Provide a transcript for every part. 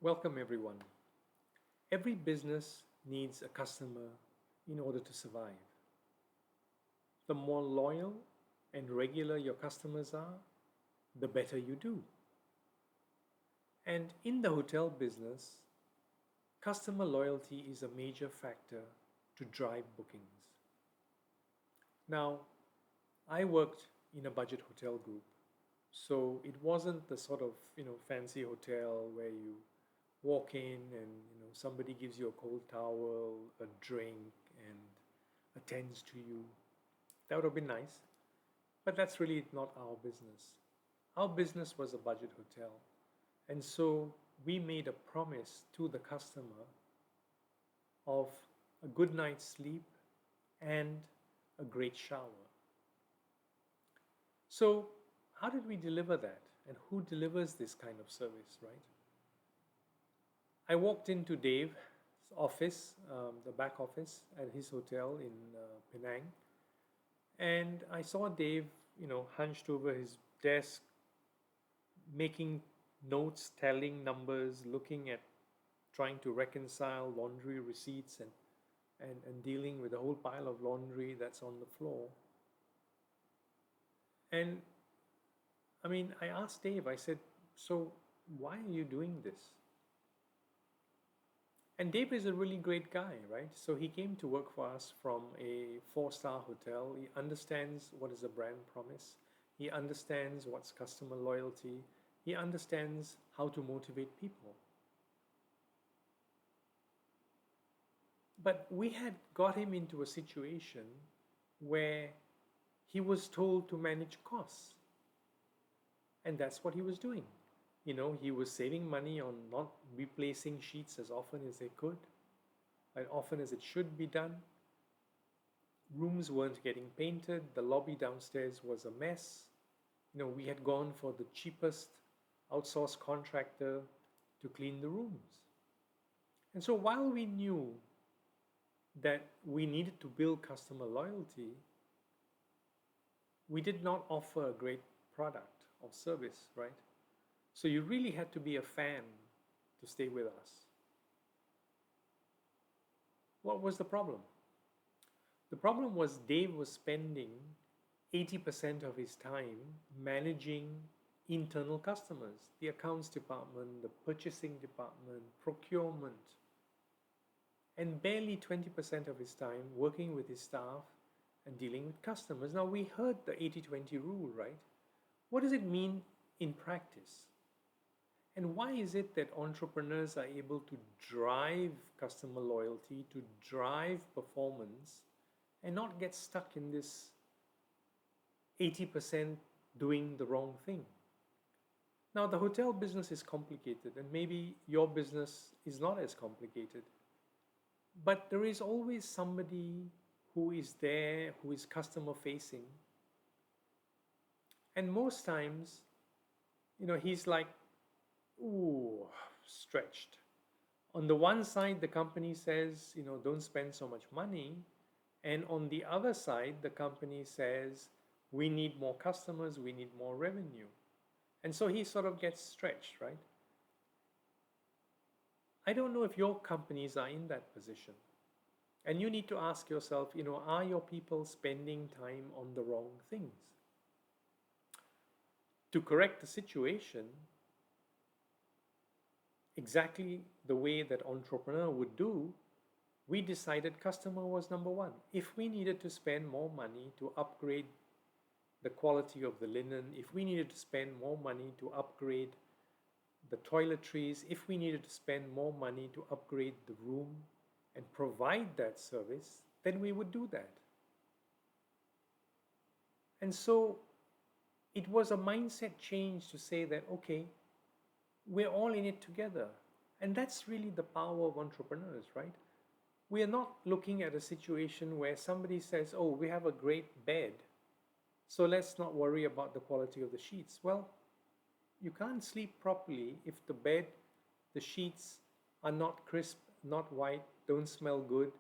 Welcome, everyone. Every business needs a customer in order to survive. The more loyal and regular your customers are, the better you do. And in the hotel business, customer loyalty is a major factor to drive bookings. Now, I worked in a budget hotel group, so it wasn't the sort of fancy hotel where you walk in and somebody gives you a cold towel, a drink, and attends to you. That would have been nice, but that's really not our business. Our business was a budget hotel, and so we made a promise to the customer of a good night's sleep and a great shower. So, how did we deliver that? And who delivers this kind of service, right? I walked into Dave's office, the back office at his hotel in Penang, and I saw Dave, hunched over his desk, making notes, tallying numbers, looking at trying to reconcile laundry receipts and dealing with a whole pile of laundry that's on the floor. And I asked Dave, I said, so why are you doing this? And Dave is a really great guy, right? So he came to work for us from a four-star hotel. He understands what is a brand promise. He understands what's customer loyalty. He understands how to motivate people. But we had got him into a situation where he was told to manage costs. And that's what he was doing. He was saving money on not replacing sheets as often as they could, as often as it should be done. Rooms weren't getting painted. The lobby downstairs was a mess. We had gone for the cheapest outsourced contractor to clean the rooms. And so while we knew that we needed to build customer loyalty, we did not offer a great product or service, right? So you really had to be a fan to stay with us. What was the problem? The problem was Dave was spending 80% of his time managing internal customers, the accounts department, the purchasing department, procurement, and barely 20% of his time working with his staff and dealing with customers. Now, we heard the 80-20 rule, right? What does it mean in practice? And why is it that entrepreneurs are able to drive customer loyalty, to drive performance, and not get stuck in this 80% doing the wrong thing? Now, the hotel business is complicated, and maybe your business is not as complicated. But there is always somebody who is there, who is customer facing. And most times, he's like, ooh, stretched. On the one side, the company says, don't spend so much money. And on the other side, the company says, we need more customers, we need more revenue. And so he sort of gets stretched, right? I don't know if your companies are in that position. And you need to ask yourself, are your people spending time on the wrong things? To correct the situation, exactly the way that entrepreneur would do, we decided customer was number one. If we needed to spend more money to upgrade the quality of the linen, if we needed to spend more money to upgrade the toiletries, if we needed to spend more money to upgrade the room and provide that service, then we would do that. And so it was a mindset change to say that, okay, we're all in it together. And that's really the power of entrepreneurs, right? We are not looking at a situation where somebody says, oh, we have a great bed, so let's not worry about the quality of the sheets. Well, you can't sleep properly if the bed, the sheets are not crisp, not white, don't smell good,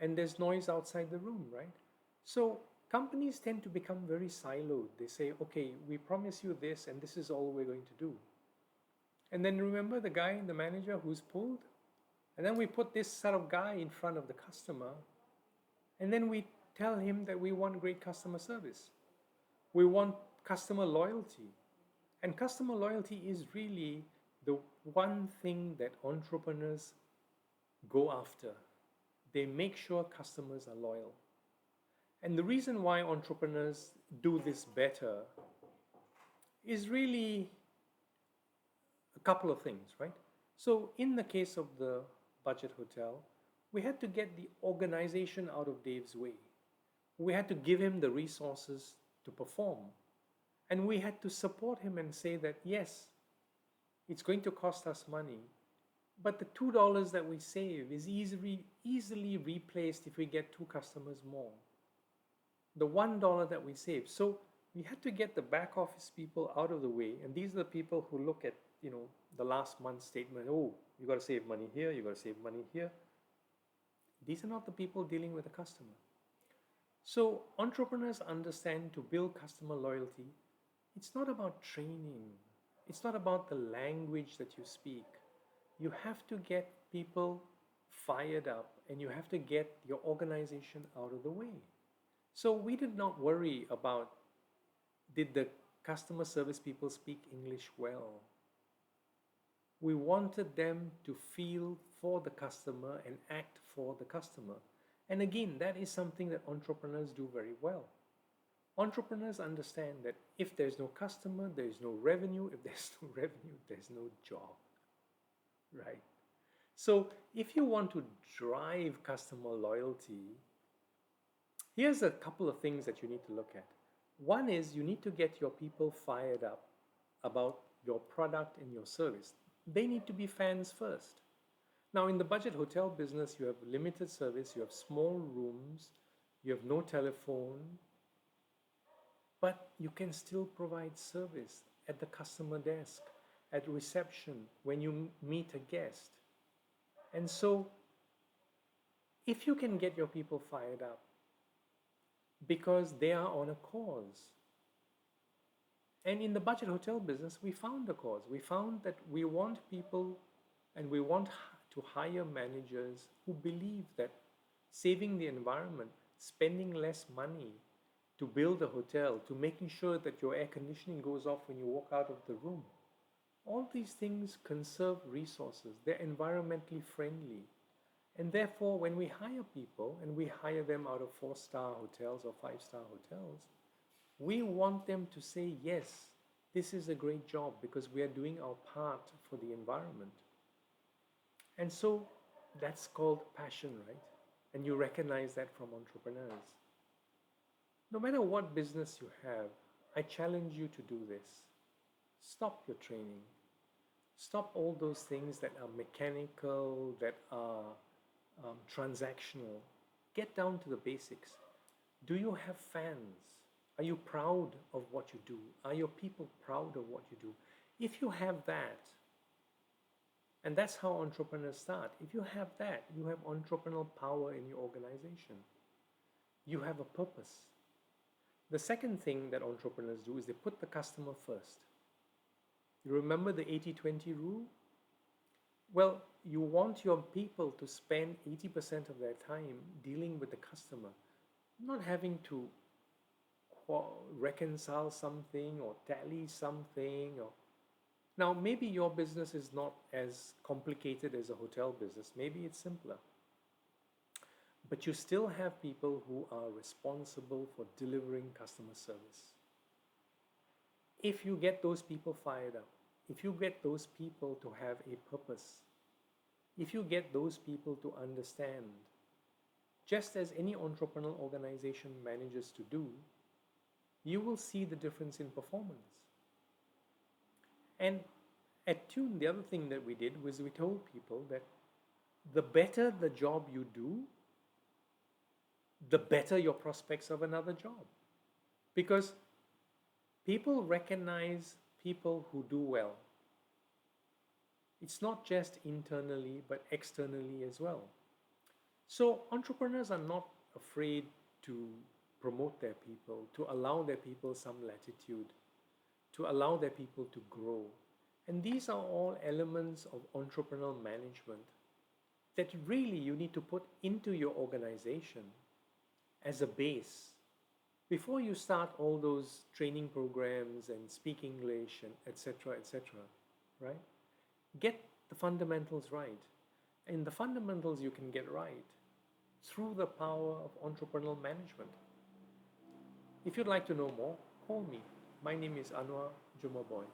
and there's noise outside the room, right? So companies tend to become very siloed. They say, okay, we promise you this, and this is all we're going to do. And then remember the guy, the manager who's pulled? And then we put this sort of guy in front of the customer, and then we tell him that we want great customer service. We want customer loyalty. And customer loyalty is really the one thing that entrepreneurs go after. They make sure customers are loyal. And the reason why entrepreneurs do this better is really a couple of things, right? So, in the case of the budget hotel, we had to get the organization out of Dave's way. We had to give him the resources to perform. And we had to support him and say that, yes, it's going to cost us money, but the $2 that we save is easily replaced if we get two customers more. The $1 that we save. So we had to get the back office people out of the way, and these are the people who look at, the last month's statement. Oh, you got to save money here, you got to save money here. These are not the people dealing with the customer. So entrepreneurs understand to build customer loyalty, it's not about training. It's not about the language that you speak. You have to get people fired up, and you have to get your organization out of the way. So we did not worry about, did the customer service people speak English well? We wanted them to feel for the customer and act for the customer. And again, that is something that entrepreneurs do very well. Entrepreneurs understand that if there's no customer, there is no revenue. If there's no revenue, there's no job, right? So if you want to drive customer loyalty, here's a couple of things that you need to look at. One is you need to get your people fired up about your product and your service. They need to be fans first. Now, in the budget hotel business, you have limited service, you have small rooms, you have no telephone, but you can still provide service at the customer desk, at reception, when you meet a guest. And so, if you can get your people fired up because they are on a cause, and in the budget hotel business, we found a cause. We found that we want people and we want to hire managers who believe that saving the environment, spending less money to build a hotel, to making sure that your air conditioning goes off when you walk out of the room. All these things conserve resources. They're environmentally friendly. And therefore, when we hire people, and we hire them out of 4-star hotels or 5-star hotels, we want them to say, yes, this is a great job because we are doing our part for the environment. And so that's called passion, right? And you recognize that from entrepreneurs. No matter what business you have, I challenge you to do this. Stop your training. Stop all those things that are mechanical, that are transactional. Get down to the basics. Do you have fans? Are you proud of what you do? Are your people proud of what you do? If you have that, and that's how entrepreneurs start. If you have that, you have entrepreneurial power in your organization. You have a purpose. The second thing that entrepreneurs do is they put the customer first. You remember the 80-20 rule? Well, you want your people to spend 80% of their time dealing with the customer, not having to reconcile something or tally something. Now, maybe your business is not as complicated as a hotel business. Maybe it's simpler. But you still have people who are responsible for delivering customer service. If you get those people fired up, if you get those people to have a purpose, if you get those people to understand, just as any entrepreneurial organization manages to do, you will see the difference in performance. And at Tune, the other thing that we did was we told people that the better the job you do, the better your prospects of another job. Because people recognize people who do well. It's not just internally, but externally as well. So entrepreneurs are not afraid to promote their people, to allow their people some latitude, to allow their people to grow. And these are all elements of entrepreneurial management that really you need to put into your organization as a base before you start all those training programs and speak English and etc., right? Get the fundamentals right. And the fundamentals you can get right through the power of entrepreneurial management. If you'd like to know more, call me. My name is Anwar Jumaboy.